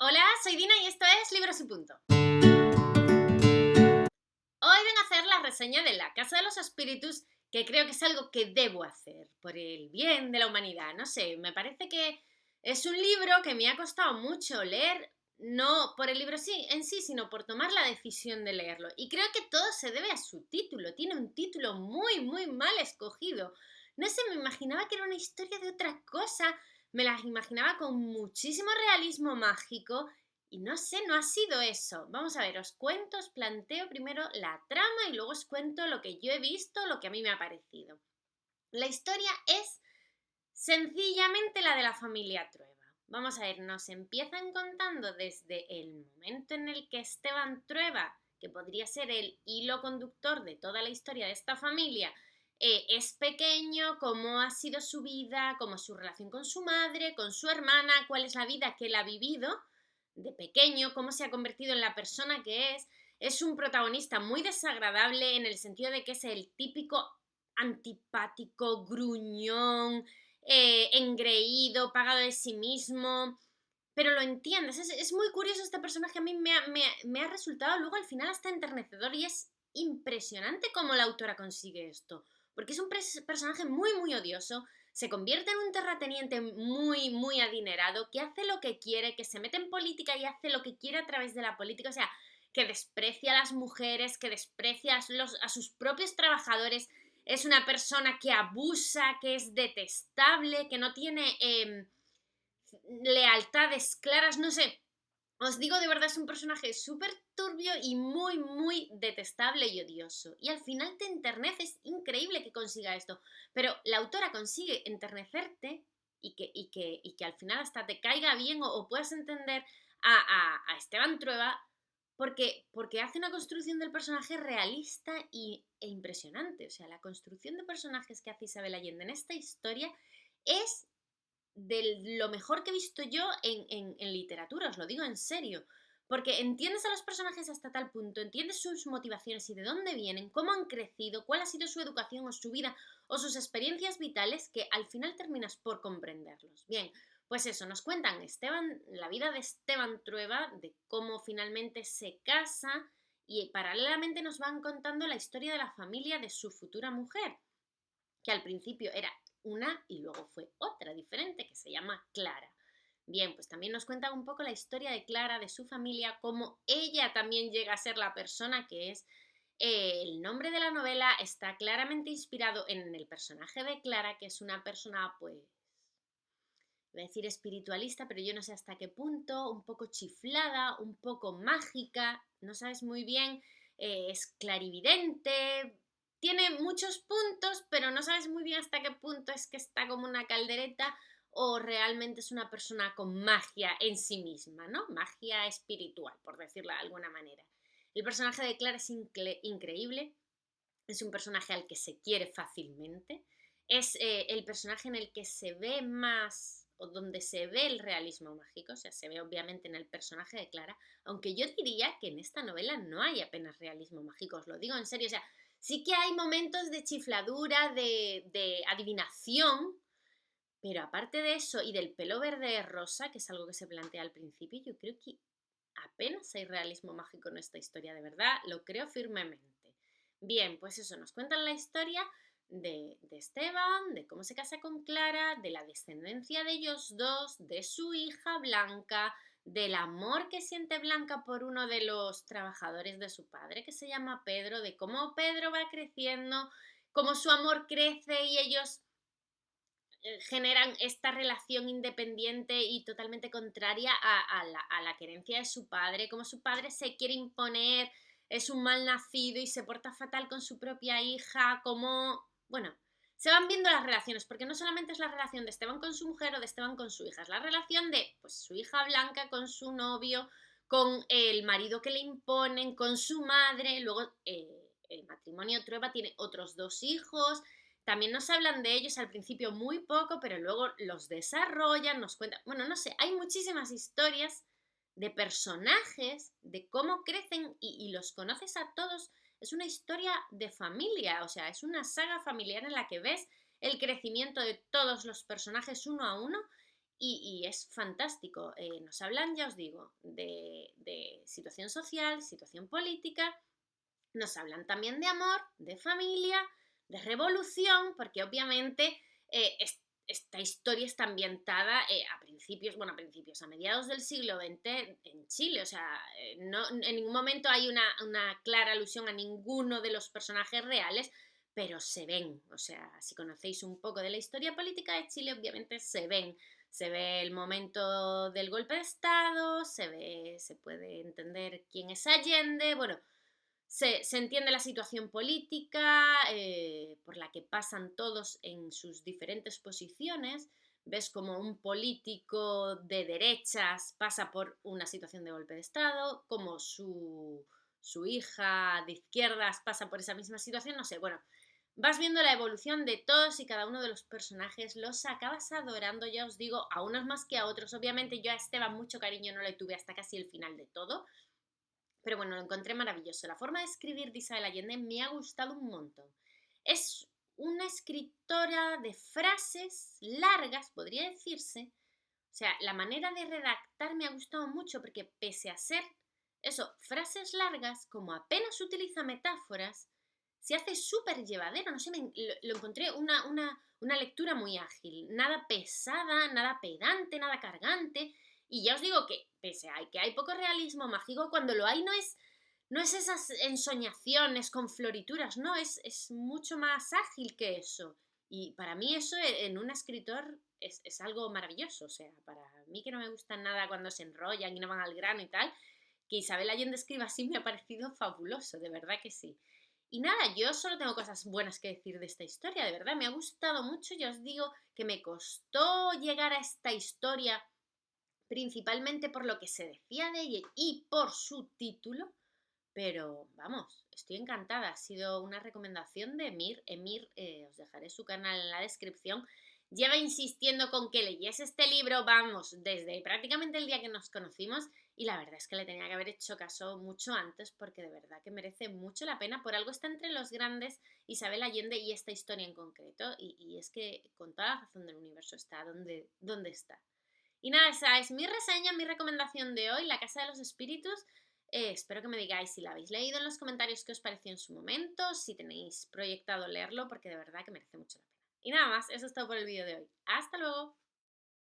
Hola, soy Dina y esto es Libros y Punto. Hoy vengo a hacer la reseña de La Casa de los Espíritus, que creo que es algo que debo hacer por el bien de la humanidad. No sé, me parece que es un libro que me ha costado mucho leer, no por el libro en sí, sino por tomar la decisión de leerlo. Y creo que todo se debe a su título. Tiene un título muy, muy mal escogido. No sé, me imaginaba que era una historia de otra cosa. Me la imaginaba con muchísimo realismo mágico y no sé, no ha sido eso. Vamos a ver, os cuento, os planteo primero la trama y luego os cuento lo que yo he visto, lo que a mí me ha parecido. La historia es sencillamente la de la familia Trueba. Vamos a ver, nos empiezan contando desde el momento en el que Esteban Trueba, que podría ser el hilo conductor de toda la historia de esta familia, es pequeño, cómo ha sido su vida, cómo es su relación con su madre, con su hermana, cuál es la vida que él ha vivido de pequeño, cómo se ha convertido en la persona que es. Es un protagonista muy desagradable en el sentido de que es el típico antipático, gruñón, engreído, pagado de sí mismo, pero lo entiendes. Es muy curioso este personaje, a mí me ha resultado luego al final hasta enternecedor y es impresionante cómo la autora consigue esto, porque es un personaje muy, muy odioso, se convierte en un terrateniente muy, muy adinerado, que hace lo que quiere, que se mete en política y hace lo que quiere a través de la política, o sea, que desprecia a las mujeres, que desprecia a sus propios trabajadores, es una persona que abusa, que es detestable, que no tiene lealtades claras, no sé. Os digo, de verdad, es un personaje súper turbio y muy, muy detestable y odioso. Y al final te enternece, es increíble que consiga esto. Pero la autora consigue enternecerte y que al final hasta te caiga bien o puedas entender a Esteban Trueba porque hace una construcción del personaje realista e impresionante. O sea, la construcción de personajes que hace Isabel Allende en esta historia es de lo mejor que he visto yo en literatura, os lo digo en serio. Porque entiendes a los personajes hasta tal punto, entiendes sus motivaciones y de dónde vienen, cómo han crecido, cuál ha sido su educación o su vida o sus experiencias vitales, que al final terminas por comprenderlos. Bien, pues eso, nos cuentan la vida de Esteban Trueba, de cómo finalmente se casa y paralelamente nos van contando la historia de la familia de su futura mujer, que al principio era una y luego fue otra diferente que se llama Clara. Bien, pues también nos cuenta un poco la historia de Clara, de su familia, cómo ella también llega a ser la persona que es. El nombre de la novela está claramente inspirado en el personaje de Clara, que es una persona, pues, voy a decir espiritualista, pero yo no sé hasta qué punto, un poco chiflada, un poco mágica, no sabes muy bien, es clarividente, tiene muchos puntos, pero no sabes muy bien hasta qué punto es que está como una caldereta o realmente es una persona con magia en sí misma, ¿no? Magia espiritual, por decirlo de alguna manera. El personaje de Clara es increíble, es un personaje al que se quiere fácilmente, es el personaje en el que se ve más o donde se ve el realismo mágico, o sea, se ve obviamente en el personaje de Clara, aunque yo diría que en esta novela no hay apenas realismo mágico, os lo digo en serio, o sea, sí que hay momentos de chifladura, de adivinación, pero aparte de eso y del pelo verde rosa, que es algo que se plantea al principio, yo creo que apenas hay realismo mágico en esta historia, de verdad, lo creo firmemente. Bien, pues eso, nos cuentan la historia de Esteban, de cómo se casa con Clara, de la descendencia de ellos dos, de su hija Blanca, del amor que siente Blanca por uno de los trabajadores de su padre, que se llama Pedro, de cómo Pedro va creciendo, cómo su amor crece y ellos generan esta relación independiente y totalmente contraria a la querencia de su padre, como su padre se quiere imponer, es un mal nacido y se porta fatal con su propia hija, como, bueno, se van viendo las relaciones, porque no solamente es la relación de Esteban con su mujer o de Esteban con su hija, es la relación de pues, su hija Blanca con su novio, con el marido que le imponen, con su madre, luego el matrimonio Trueba tiene otros dos hijos, también nos hablan de ellos al principio muy poco, pero luego los desarrollan, nos cuentan, bueno, no sé, hay muchísimas historias de personajes, de cómo crecen y los conoces a todos. Es una historia de familia, o sea, es una saga familiar en la que ves el crecimiento de todos los personajes uno a uno y es fantástico. Nos hablan, ya os digo, de situación social, situación política, nos hablan también de amor, de familia, de revolución, porque obviamente esta historia está ambientada a mediados del siglo XX en Chile. O sea, no, en ningún momento hay una clara alusión a ninguno de los personajes reales, pero se ven. O sea, si conocéis un poco de la historia política de Chile, obviamente se ven. Se ve el momento del golpe de Estado, se puede entender quién es Allende, bueno, se entiende la situación política por la que pasan todos en sus diferentes posiciones. Ves como un político de derechas pasa por una situación de golpe de Estado, como su hija de izquierdas pasa por esa misma situación, no sé, bueno, vas viendo la evolución de todos y cada uno de los personajes, los acabas adorando, ya os digo, a unos más que a otros. Obviamente yo a Esteban mucho cariño no le tuve hasta casi el final de todo, pero bueno, lo encontré maravilloso. La forma de escribir de Isabel Allende me ha gustado un montón. Es una escritora de frases largas, podría decirse. O sea, la manera de redactar me ha gustado mucho porque pese a ser eso, frases largas, como apenas utiliza metáforas, se hace súper llevadero. No sé, lo encontré una lectura muy ágil. Nada pesada, nada pedante, nada cargante. Y ya os digo que, pese a que hay poco realismo mágico, cuando lo hay no es esas ensoñaciones con florituras, no, es mucho más ágil que eso. Y para mí eso en un escritor es algo maravilloso. O sea, para mí que no me gusta nada cuando se enrollan y no van al grano y tal, que Isabel Allende escriba así me ha parecido fabuloso, de verdad que sí. Y nada, yo solo tengo cosas buenas que decir de esta historia, de verdad, me ha gustado mucho. Ya os digo que me costó llegar a esta historia principalmente por lo que se decía de ella y por su título, pero vamos, estoy encantada. Ha sido una recomendación de Emir. Emir, os dejaré su canal en la descripción. Lleva insistiendo con que leyese este libro, vamos, desde prácticamente el día que nos conocimos, y la verdad es que le tenía que haber hecho caso mucho antes porque de verdad que merece mucho la pena. Por algo está entre los grandes Isabel Allende y esta historia en concreto, y es que con toda la razón del universo está donde está. Y nada, esa es mi reseña, mi recomendación de hoy, La Casa de los Espíritus. Espero que me digáis si la habéis leído en los comentarios, qué os pareció en su momento, si tenéis proyectado leerlo, porque de verdad que merece mucho la pena. Y nada más, eso es todo por el vídeo de hoy. ¡Hasta luego!